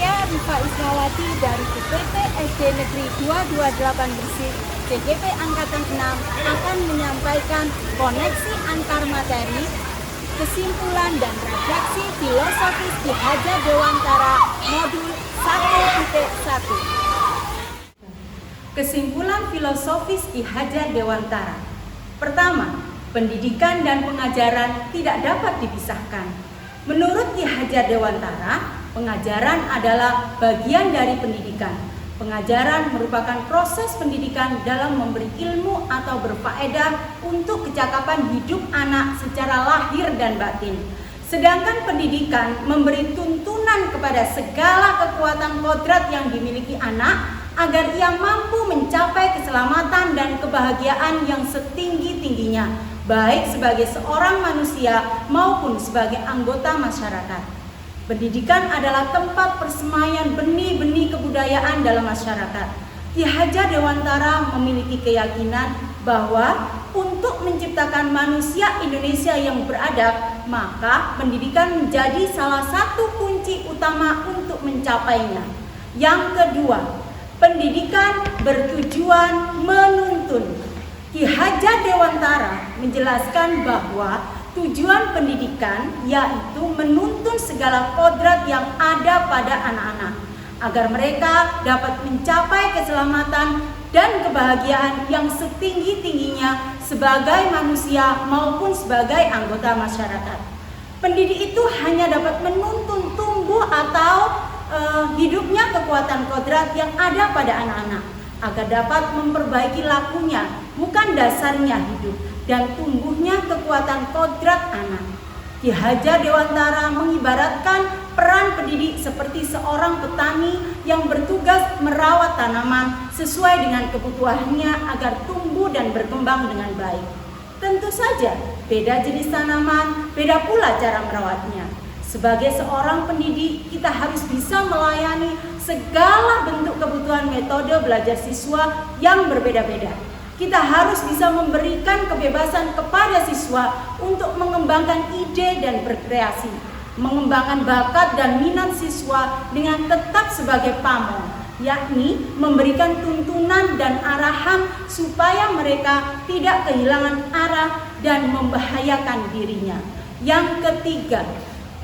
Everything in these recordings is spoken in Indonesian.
Saya Rifa Isnawati dari UPT SD Negeri 228 Gresik, CGP Angkatan 6 akan menyampaikan koneksi antar materi, kesimpulan dan redaksi filosofis Ki Hajar Dewantara modul 1.1. Kesimpulan filosofis Ki Hajar Dewantara. Pertama, pendidikan dan pengajaran tidak dapat dipisahkan. Menurut Ki Hajar Dewantara, pengajaran adalah bagian dari pendidikan. Pengajaran merupakan proses pendidikan dalam memberi ilmu atau berfaedah untuk kecakapan hidup anak secara lahir dan batin. Sedangkan pendidikan memberi tuntunan kepada segala kekuatan kodrat yang dimiliki anak agar ia mampu mencapai keselamatan dan kebahagiaan yang setinggi-tingginya, baik sebagai seorang manusia maupun sebagai anggota masyarakat. Pendidikan adalah tempat persemaian benih-benih kebudayaan dalam masyarakat. Ki Hajar Dewantara memiliki keyakinan bahwa untuk menciptakan manusia Indonesia yang beradab, maka pendidikan menjadi salah satu kunci utama untuk mencapainya. Yang kedua, pendidikan bertujuan menuntun. Ki Hajar Dewantara menjelaskan bahwa tujuan pendidikan yaitu menuntun segala kodrat yang ada pada anak-anak agar mereka dapat mencapai keselamatan dan kebahagiaan yang setinggi-tingginya sebagai manusia maupun sebagai anggota masyarakat. Pendidik itu hanya dapat menuntun tumbuh atau hidupnya kekuatan kodrat yang ada pada anak-anak agar dapat memperbaiki lakunya, bukan dasarnya hidup dan tumbuhnya kekuatan kodrat anak. Ki Hajar Dewantara mengibaratkan peran pendidik seperti seorang petani yang bertugas merawat tanaman sesuai dengan kebutuhannya agar tumbuh dan berkembang dengan baik. Tentu saja, beda jenis tanaman, beda pula cara merawatnya. Sebagai seorang pendidik, kita harus bisa melayani segala bentuk kebutuhan metode belajar siswa yang berbeda-beda. Kita harus bisa memberikan kebebasan kepada siswa untuk mengembangkan ide dan berkreasi, mengembangkan bakat dan minat siswa dengan tetap sebagai pamong, yakni memberikan tuntunan dan arahan supaya mereka tidak kehilangan arah dan membahayakan dirinya. Yang ketiga,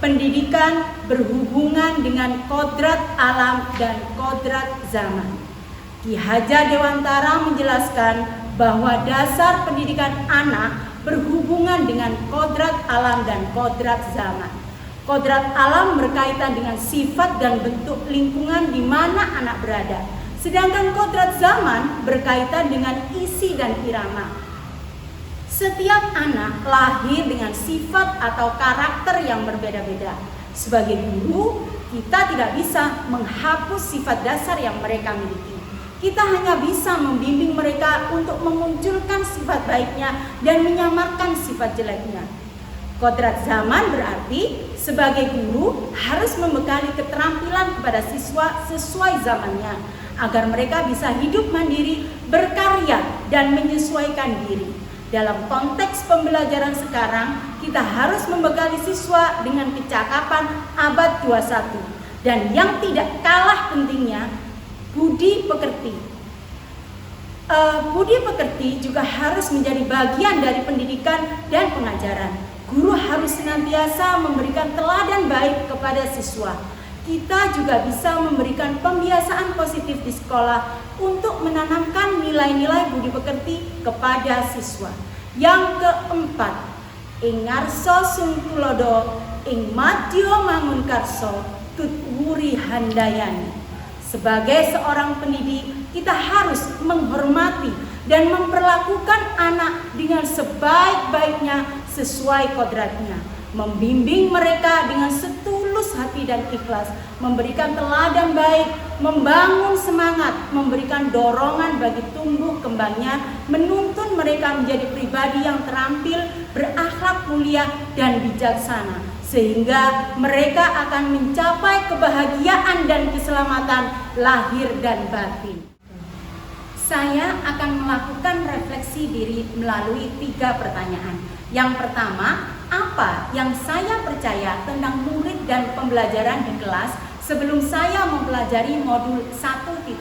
pendidikan berhubungan dengan kodrat alam dan kodrat zaman. Ki Hajar Dewantara menjelaskan bahwa dasar pendidikan anak berhubungan dengan kodrat alam dan kodrat zaman. Kodrat alam berkaitan dengan sifat dan bentuk lingkungan di mana anak berada. Sedangkan kodrat zaman berkaitan dengan isi dan irama. Setiap anak lahir dengan sifat atau karakter yang berbeda-beda. Sebagai guru, kita tidak bisa menghapus sifat dasar yang mereka miliki. Kita hanya bisa membimbing mereka untuk memunculkan sifat baiknya dan menyamarkan sifat jeleknya. Kodrat zaman berarti sebagai guru harus membekali keterampilan kepada siswa sesuai zamannya agar mereka bisa hidup mandiri, berkarya, dan menyesuaikan diri. Dalam konteks pembelajaran sekarang, kita harus membekali siswa dengan kecakapan abad 21 dan yang tidak kalah pentingnya, budi pekerti. Budi pekerti juga harus menjadi bagian dari pendidikan dan pengajaran. Guru harus senantiasa memberikan teladan baik kepada siswa. Kita juga bisa memberikan pembiasaan positif di sekolah untuk menanamkan nilai-nilai budi pekerti kepada siswa. Yang keempat, ing ngarso sung tulodo, ing madya mangunkarso, tut wuri handayani. Sebagai seorang pendidik, kita harus menghormati dan memperlakukan anak dengan sebaik-baiknya sesuai kodratnya, membimbing mereka dengan setulus hati dan ikhlas, memberikan teladan baik, membangun semangat, memberikan dorongan bagi tumbuh kembangnya, menuntun mereka menjadi pribadi yang terampil, berakhlak mulia dan bijaksana, sehingga mereka akan mencapai kebahagiaan dan keselamatan lahir dan batin. Saya akan melakukan refleksi diri melalui 3 pertanyaan. Yang pertama, apa yang saya percaya tentang murid dan pembelajaran di kelas sebelum saya mempelajari modul 1.1.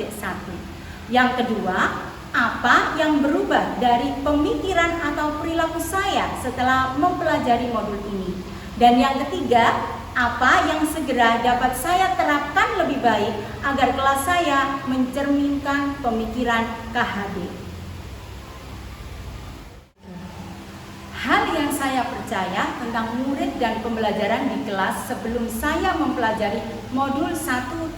Yang kedua, apa yang berubah dari pemikiran atau perilaku saya setelah mempelajari modul ini. Dan yang ketiga, apa yang segera dapat saya terapkan lebih baik agar kelas saya mencerminkan pemikiran KHD. Hal yang saya percaya tentang murid dan pembelajaran di kelas sebelum saya mempelajari modul 1.1,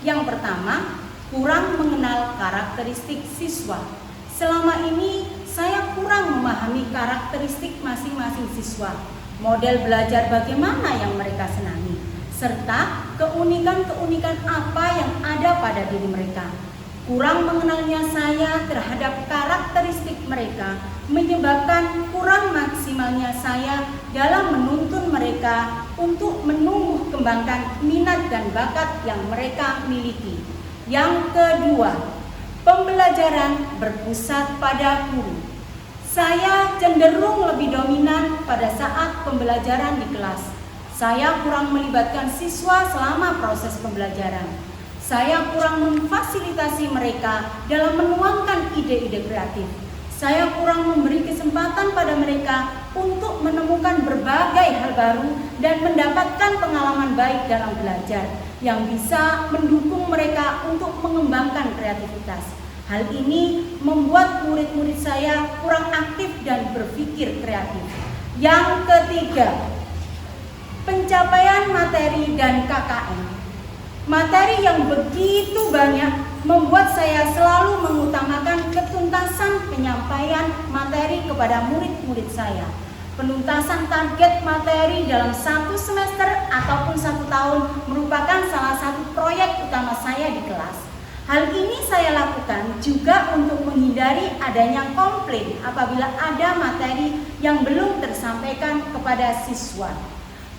yang pertama, kurang mengenal karakteristik siswa. Selama ini saya kurang memahami karakteristik masing-masing siswa, model belajar bagaimana yang mereka senangi, serta keunikan-keunikan apa yang ada pada diri mereka. Kurang mengenalnya saya terhadap karakteristik mereka menyebabkan kurang maksimalnya saya dalam menuntun mereka untuk menumbuh kembangkan minat dan bakat yang mereka miliki. Yang kedua, pembelajaran berpusat pada guru. Saya cenderung lebih dominan pada saat pembelajaran di kelas. Saya kurang melibatkan siswa selama proses pembelajaran. Saya kurang memfasilitasi mereka dalam menuangkan ide-ide kreatif. Saya kurang memberi kesempatan pada mereka untuk menemukan berbagai hal baru dan mendapatkan pengalaman baik dalam belajar yang bisa mendukung mereka untuk mengembangkan kreativitas. Hal ini membuat murid-murid saya kurang aktif dan berpikir kreatif. Yang ketiga, pencapaian materi dan KKM. Materi yang begitu banyak membuat saya selalu mengutamakan ketuntasan penyampaian materi kepada murid-murid saya. Penuntasan target materi dalam 1 semester ataupun 1 tahun merupakan salah satu proyek utama saya di kelas. Hal ini saya lakukan juga untuk menghindari adanya komplain apabila ada materi yang belum tersampaikan kepada siswa.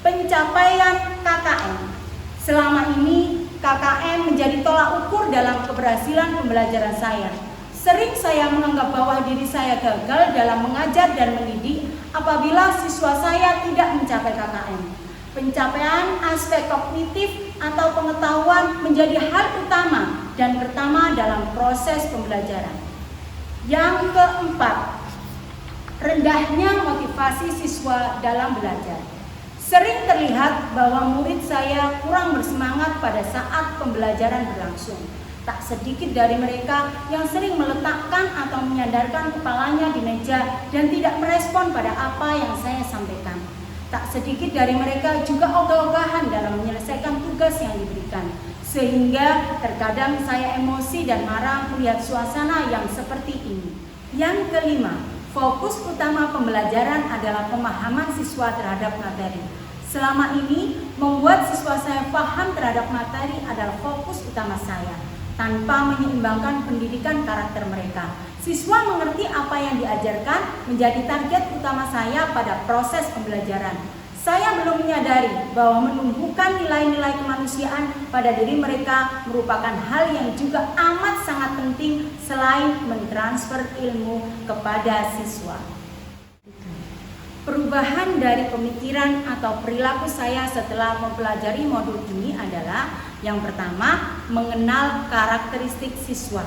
Pencapaian KKM. Selama ini KKM menjadi tolak ukur dalam keberhasilan pembelajaran saya. Sering saya menganggap bahwa diri saya gagal dalam mengajar dan mendidik apabila siswa saya tidak mencapai KKM. Pencapaian aspek kognitif atau pengetahuan menjadi hal utama dan pertama dalam proses pembelajaran. Yang keempat, rendahnya motivasi siswa dalam belajar. Sering terlihat bahwa murid saya kurang bersemangat pada saat pembelajaran berlangsung. Tak sedikit dari mereka yang sering meletakkan atau menyandarkan kepalanya di meja dan tidak merespon pada apa yang saya sampaikan. Tak sedikit dari mereka juga ogah-ogahan dalam menyelesaikan tugas yang diberikan. Sehingga terkadang saya emosi dan marah melihat suasana yang seperti ini. Yang kelima, fokus utama pembelajaran adalah pemahaman siswa terhadap materi. Selama ini, membuat siswa saya paham terhadap materi adalah fokus utama saya. Tanpa menyeimbangkan pendidikan karakter mereka, siswa mengerti apa yang diajarkan menjadi target utama saya pada proses pembelajaran. Saya belum menyadari bahwa menumbuhkan nilai-nilai kemanusiaan pada diri mereka merupakan hal yang juga amat sangat penting selain mentransfer ilmu kepada siswa. Perubahan dari pemikiran atau perilaku saya setelah mempelajari modul ini adalah yang pertama, mengenal karakteristik siswa.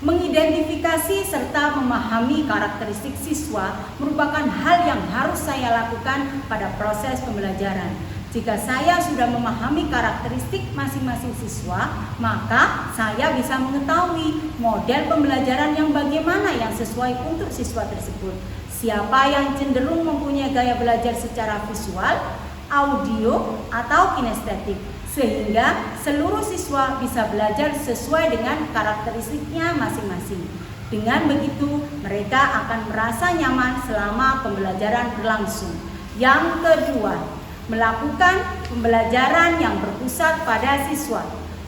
Mengidentifikasi serta memahami karakteristik siswa merupakan hal yang harus saya lakukan pada proses pembelajaran. Jika saya sudah memahami karakteristik masing-masing siswa, maka saya bisa mengetahui model pembelajaran yang bagaimana yang sesuai untuk siswa tersebut. Siapa yang cenderung mempunyai gaya belajar secara visual, audio, atau kinestetik, sehingga seluruh siswa bisa belajar sesuai dengan karakteristiknya masing-masing. Dengan begitu, mereka akan merasa nyaman selama pembelajaran berlangsung. Yang kedua, melakukan pembelajaran yang berpusat pada siswa.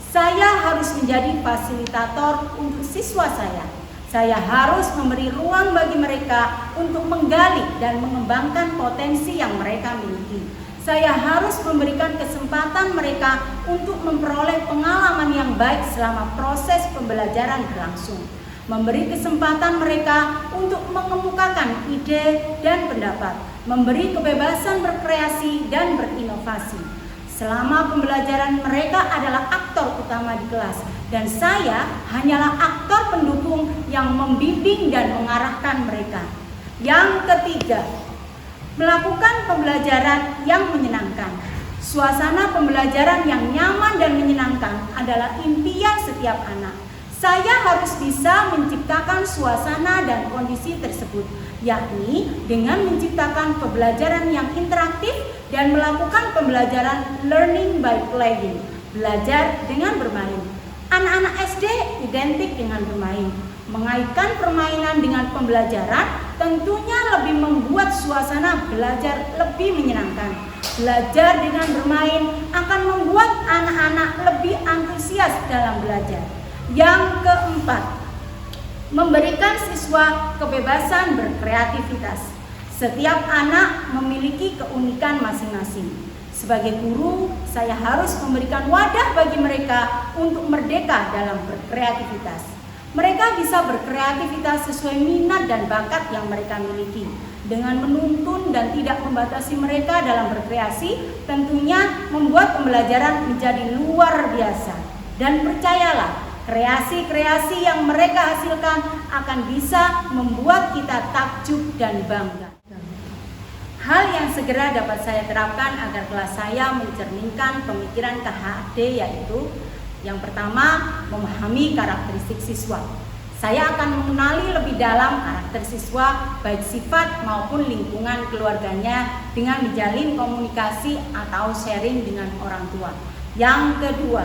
Saya harus menjadi fasilitator untuk siswa saya. Saya harus memberi ruang bagi mereka untuk menggali dan mengembangkan potensi yang mereka miliki. Saya harus memberikan kesempatan mereka untuk memperoleh pengalaman yang baik selama proses pembelajaran berlangsung. Memberi kesempatan mereka untuk mengemukakan ide dan pendapat. Memberi kebebasan berkreasi dan berinovasi. Selama pembelajaran mereka adalah aktor utama di kelas dan saya hanyalah aktor pendukung yang membimbing dan mengarahkan mereka. Yang ketiga, melakukan pembelajaran yang menyenangkan. Suasana pembelajaran yang nyaman dan menyenangkan adalah impian setiap anak. Saya harus bisa menciptakan suasana dan kondisi tersebut, yakni dengan menciptakan pembelajaran yang interaktif dan melakukan pembelajaran learning by playing, belajar dengan bermain. Anak-anak SD identik dengan bermain. Mengaitkan permainan dengan pembelajaran tentunya lebih membuat suasana belajar lebih menyenangkan. Belajar dengan bermain akan membuat anak-anak lebih antusias dalam belajar. Yang keempat, memberikan siswa kebebasan berkreativitas. Setiap anak memiliki keunikan masing-masing. Sebagai guru, saya harus memberikan wadah bagi mereka untuk merdeka dalam berkreativitas. Mereka bisa berkreativitas sesuai minat dan bakat yang mereka miliki. Dengan menuntun dan tidak membatasi mereka dalam berkreasi, tentunya membuat pembelajaran menjadi luar biasa. Dan percayalah, kreasi-kreasi yang mereka hasilkan akan bisa membuat kita takjub dan bangga. Hal yang segera dapat saya terapkan agar kelas saya mencerminkan pemikiran KHD yaitu yang pertama, memahami karakteristik siswa. Saya akan mengenali lebih dalam karakter siswa, baik sifat maupun lingkungan keluarganya dengan menjalin komunikasi atau sharing dengan orang tua. Yang kedua,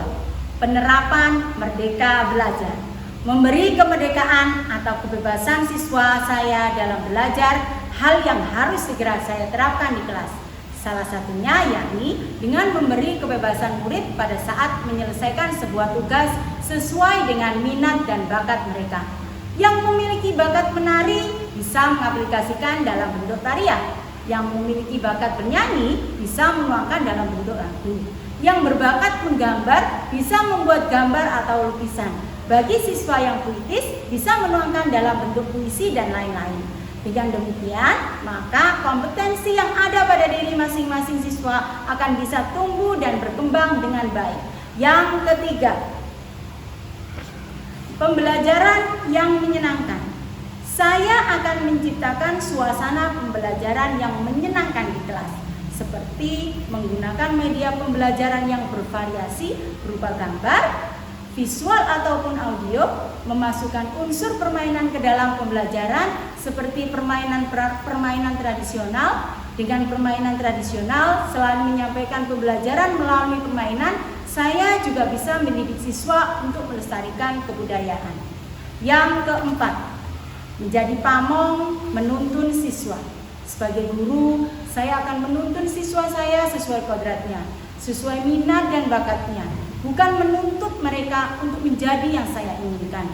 penerapan merdeka belajar. Memberi kemerdekaan atau kebebasan siswa saya dalam belajar, hal yang harus segera saya terapkan di kelas. Salah satunya yakni dengan memberi kebebasan murid pada saat menyelesaikan sebuah tugas sesuai dengan minat dan bakat mereka. Yang memiliki bakat menari bisa mengaplikasikan dalam bentuk tarian. Yang memiliki bakat bernyanyi bisa menuangkan dalam bentuk lagu. Yang berbakat menggambar bisa membuat gambar atau lukisan. Bagi siswa yang puitis bisa menuangkan dalam bentuk puisi dan lain-lain. Dengan demikian, maka kompetensi yang ada pada diri masing-masing siswa akan bisa tumbuh dan berkembang dengan baik. Yang ketiga, pembelajaran yang menyenangkan. Saya akan menciptakan suasana pembelajaran yang menyenangkan di kelas, seperti menggunakan media pembelajaran yang bervariasi berupa gambar, visual ataupun audio, memasukkan unsur permainan ke dalam pembelajaran seperti permainan tradisional. Dengan permainan tradisional, selain menyampaikan pembelajaran melalui permainan, saya juga bisa mendidik siswa untuk melestarikan kebudayaan. Yang keempat, menjadi pamong menuntun siswa. Sebagai guru, saya akan menuntun siswa saya sesuai kodratnya, sesuai minat dan bakatnya. Bukan menuntut mereka untuk menjadi yang saya inginkan.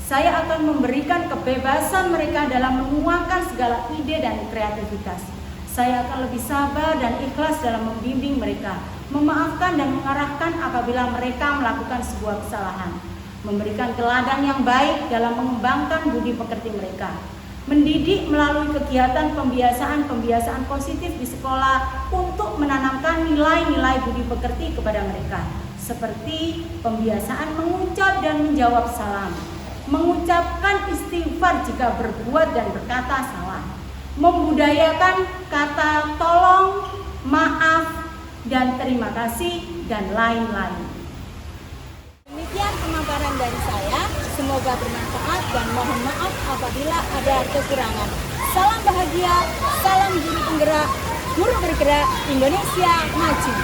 Saya akan memberikan kebebasan mereka dalam menuangkan segala ide dan kreativitas. Saya akan lebih sabar dan ikhlas dalam membimbing mereka, memaafkan dan mengarahkan apabila mereka melakukan sebuah kesalahan, memberikan teladan yang baik dalam mengembangkan budi pekerti mereka, mendidik melalui kegiatan pembiasaan positif di sekolah untuk menanamkan nilai-nilai budi pekerti kepada mereka, seperti pembiasaan mengucap dan menjawab salam, mengucapkan istighfar jika berbuat dan berkata salah, membudayakan kata tolong, maaf, dan terima kasih, dan lain-lain. Demikian pemaparan dari saya, semoga bermanfaat dan mohon maaf apabila ada kekurangan. Salam bahagia, salam guru penggerak, guru bergerak Indonesia maju.